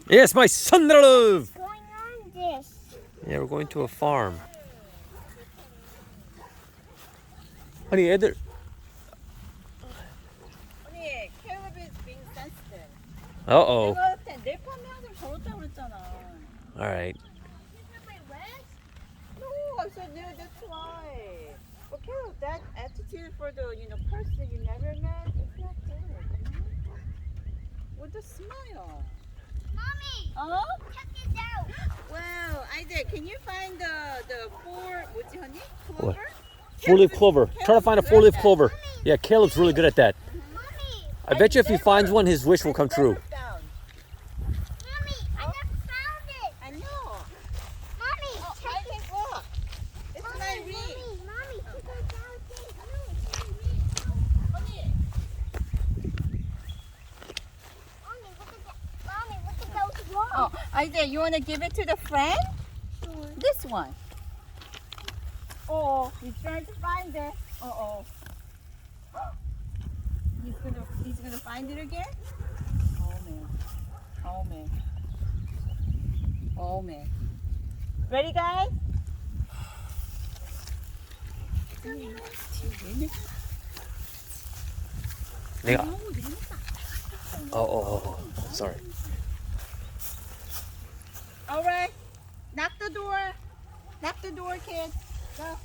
Yes, my son, love. What's going on this? Yeah, we're going to a farm. 아니 애들 언니, Caleb is being sensitive. Uh-oh. 내 판매 항상 저렇다고 그랬잖아. All right. No, I said no, that's why. But Caleb, that attitude for the person you never met, it's not good. With a smile. Mommy, Oh? check this out. Wow, Isaac, can you find the four, 뭐지, honey? Clover? Four-leaf clover. Try to find a four-leaf clover. Yeah, Caleb's really good at that. Mommy, I bet you if he finds one, his wish will come true. Mommy, I never found it. I know. Mommy, Oh, check Isaac, this. look. It's Mommy, my ring. Mommy, check this out. Honey. Mommy, look at those walls. Oh, Isaac, you want to give it to the friend? Sure. This one. Oh, he's trying to find it. Uh-oh. He's gonna find it again? Oh man. Oh man. Oh man. Ready, guys? 내가. Oh. Sorry. All right. Knock the door. Knock the door, kids. Go.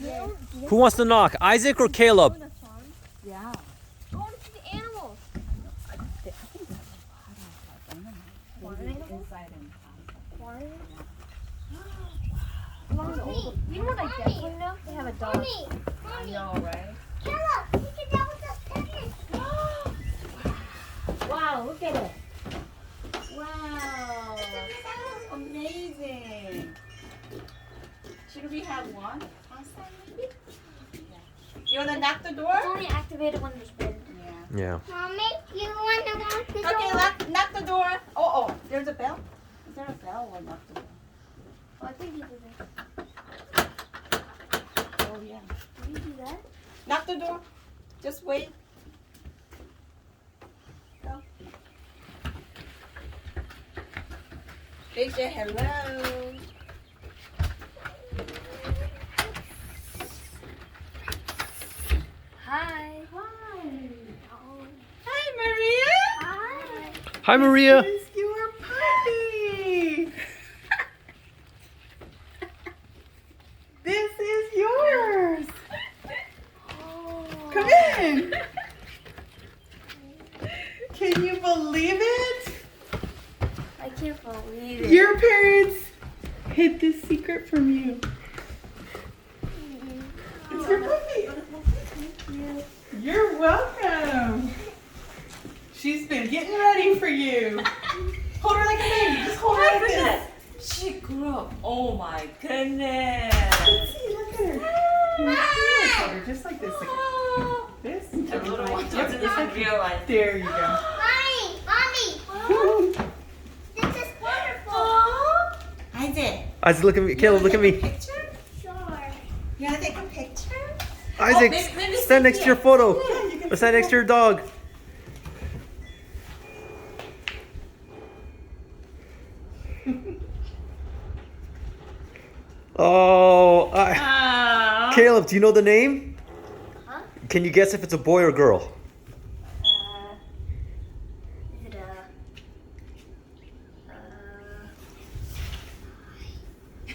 Yeah. Who wants to knock? Isaac or Caleb? Yeah. I want to see the animals. Inside and Mommy, you know what I definitely know? They have a dog. Mommy, I know, right? Caleb, look at that with the pictures. Wow, look at it. Wow. Amazing. Should we have one outside maybe? Yeah. You want to knock the door? It's only activated when there's wind. Yeah. Yeah. Mommy, you want to knock the door? Okay, knock the door. Oh, there's a bell. Is there a bell or knock the door? Oh, I think you did that. Oh, yeah. Did you do that? Knock the door. Just wait. Go. They say hello. Hi. Hi. Hi, Maria. Hi. Hi, Maria. It's your puppy. This is yours. Come in. Can you believe it? I can't believe it. Your parents hid this secret from you. It's your puppy. You're welcome. She's been getting ready for you. Hold her like a baby. Just hold her like this. She grew up. Oh my goodness. Let's see, look at her. Hold her just like this. Like this. The little one Yep, doesn't just even like realize. there you go. Mommy, this is wonderful. Isaac. Isaac, look at me. Caleb, look at me. Picture? Sure. You want to take a picture? Isaac, maybe stand next to your photo. Yeah, you can Or stand next to your dog. Oh, Caleb, do you know the name? Huh? Can you guess if it's a boy or girl? Is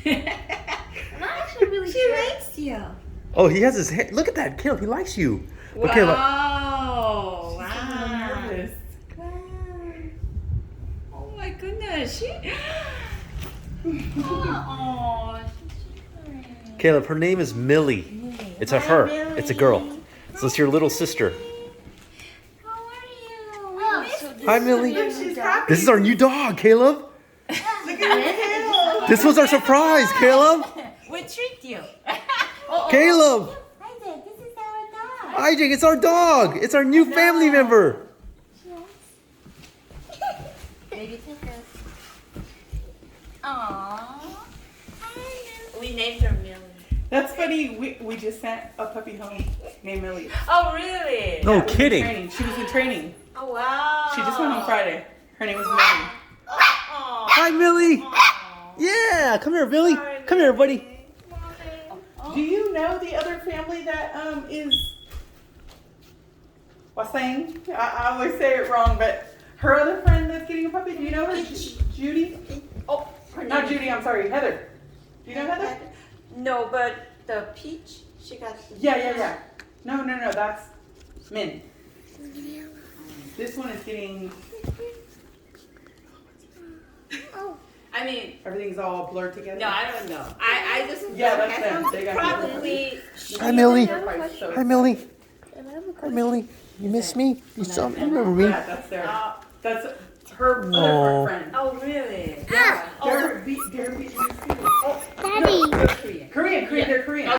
it I'm not actually really She sure. likes you. Oh, he has his hair. Look at that, Caleb. He likes you. Wow. Okay, look. Wow. Nervous. Oh my goodness. She. Oh, Caleb, her name is Millie. It's a her. It's a girl. So it's your little sister. how are you? Oh, Hi, Millie. She's happy. This is our new dog, Caleb. Look at her. This was our surprise, Caleb. We treat you. Caleb. Isaac, this is our dog. Isaac, it's our dog. It's our new family member. Baby Tucker. Aww. We named her Millie. That's funny. We just sent a puppy home named Millie. Oh really? No Yeah, it was in kidding. training. She was in training. Oh wow. She just went home Friday. Her name is Millie. Hi, Millie. Yeah, come here, Millie. Come here, buddy. Do you know the other family that is Wasang? I always say it wrong, but her other friend that's getting a puppy, do you know her? Judy? Oh, her Not name- Judy, I'm sorry, Heather. Do you know Heather? No, but the peach, she got. Yeah. No, that's Min. This one is getting, I mean, everything's all blurred together. no, I don't know. I just Yeah, that's them. They got probably. Hi, Millie. So, Hi, Millie. Hi, Millie. You miss me? You still remember me? yeah, that's that's her Aw. other friend. Oh, really? Yeah. They're Vietnamese too. Daddy. Korean. Korean, they're Korean.